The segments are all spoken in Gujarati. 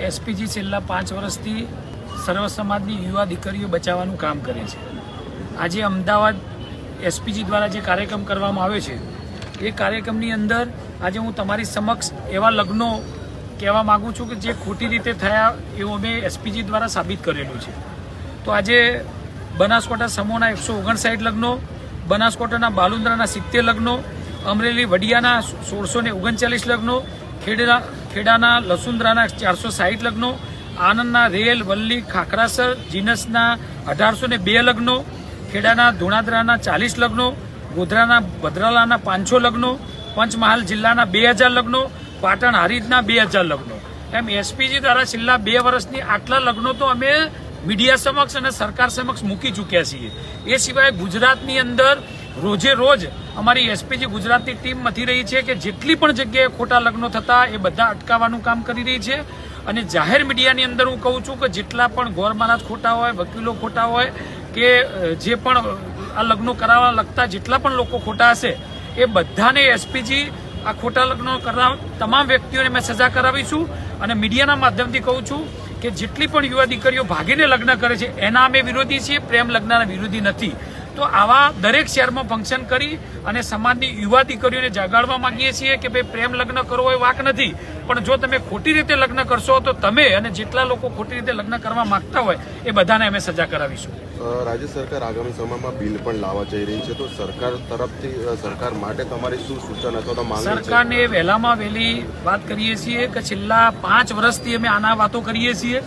એસપીજી છેલ્લા 5 વર્ષથી સર્વ સમાજની યુવા દીકરીઓ બચાવવાનું કામ કરે છે. આજે અમદાવાદ એસપીજી દ્વારા જે કાર્યક્રમ કરવામાં આવ્યો છે એ કાર્યક્રમની અંદર આજે હું તમારી સમક્ષ એવા લગ્નો કહેવા માગું છું કે જે ખોટી રીતે થયા એવું અમે એસપીજી દ્વારા સાબિત કરેલું છે. તો આજે બનાસકાંઠા સમૂહના 159 લગ્નો, બનાસકાંઠાના બાલુંદ્રાના 70 લગ્નો, અમરેલી વડિયાના 1639 લગ્નો, ખેડાના લસુંદ્રાના 460 લગ્નો, આનંદના રેલ, વલ્લી, ખાખરાસર, જીનસના 1802 લગ્નો, ખેડાના ધુણાદરાના 40 લગ્નો, ગોધરાના ભદ્રાલાના 500 લગ્નો, પંચમહાલ જિલ્લાના 2000 લગ્નો, પાટણ હારીજના 2000 લગ્નો. એમ એસપીજી દ્વારા છેલ્લા 2 વર્ષની આટલા લગ્નો તો અમે મીડિયા સમક્ષ અને સરકાર સમક્ષ મૂકી ચૂક્યા છીએ. એ સિવાય ગુજરાતની અંદર રોજે રોજ અમારી એસપીજી ગુજરાતની ટીમ મથી રહી છે કે જેટલી પણ જગ્યાએ ખોટા લગ્નો થતા એ બધા અટકાવવાનું કામ કરી રહી છે. અને જાહેર મીડિયાની અંદર હું કહું છું કે જેટલા પણ ગોર મહારાજ ખોટા હોય, વકીલો ખોટા હોય કે જે પણ આ લગ્નો કરાવવા લગતા જેટલા પણ લોકો ખોટા હશે એ બધાને એસપીજી આ ખોટા લગ્નો કરાવ તમામ વ્યક્તિઓને મેં સજા કરાવીશું. અને મીડિયાના માધ્યમથી કહું છું કે જેટલી પણ યુવા દીકરીઓ ભાગીને લગ્ન કરે છે એના અમે વિરોધી છીએ, પ્રેમ લગ્નના વિરોધી નથી. તો આવા દરેક શહેરમાં ફંક્શન કરી અને સમાજની યુવા દીકરીઓને જગાડવા માંગીએ છીએ કે ભાઈ પ્રેમ લગ્ન કરવો એ વાક નથી, પણ જો તમે ખોટી રીતે લગ્ન કરશો તો તમે અને જેટલા લોકો ખોટી રીતે લગ્ન કરવા માંગતા હોય એ બધાને અમે સજા કરાવીશું. રાજ્ય સરકાર આગામી સમયમાં બિલ પણ લાવવા જઈ રહી છે, તો સરકાર તરફથી સરકાર માટે તમારી શું સૂચન અથવા તો માંગ છે? સરકારને વહેલામાં વહેલી વાત કરીએ છીએ કે છેલ્લા 5 વર્ષથી અમે આના વાતો કરીએ છીએ.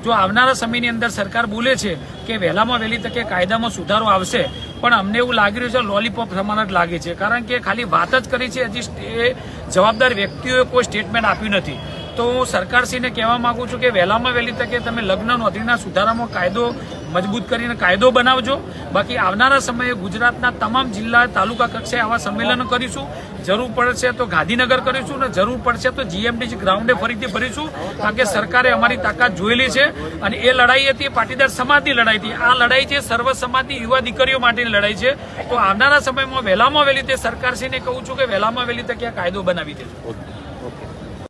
જો આવનારા સમયની અંદર સરકાર બોલે છે કે વહેલામાં વહેલી તકે કાયદામાં સુધારો આવશે, પણ અમને એવું લાગી રહ્યું છે લોલીપોપ સમાન જ લાગે છે, કારણ કે ખાલી વાત જ કરી છે, હજી જવાબદાર વ્યક્તિઓએ કોઈ સ્ટેટમેન્ટ આપ્યું નથી. તો હું સરકારશ્રીને કહેવા માંગુ છું કે વહેલામાં વહેલી તકે તમે લગ્ન નોંધણીના સુધારામાં કાયદો મજબૂત કરીને કાયદો બનાવજો. બાકી આવનારા સમયે ગુજરાતના તમામ જિલ્લા તાલુકા કક્ષાએ આવા સંમેલનો કરીશું. જરૂર પડશે તો ગાંધીનગર કરીશું ને જરૂર પડશે તો જીએમડીસી ગ્રાઉન્ડે ફરીથી ભરીશું, કારણ કે સરકારે અમારી તાકાત જોયેલી છે. અને એ લડાઈ હતી પાટીદાર સમાજની લડાઈ હતી. આ લડાઈ છે સર્વ સમાજની યુવા દીકરીઓ માટેની લડાઈ છે. તો આવનારા સમયમાં વહેલામાં વહેલી તે સરકારશ્રીને કહું છું કે વહેલામાં વહેલી તકે આ કાયદો બનાવી દેજો.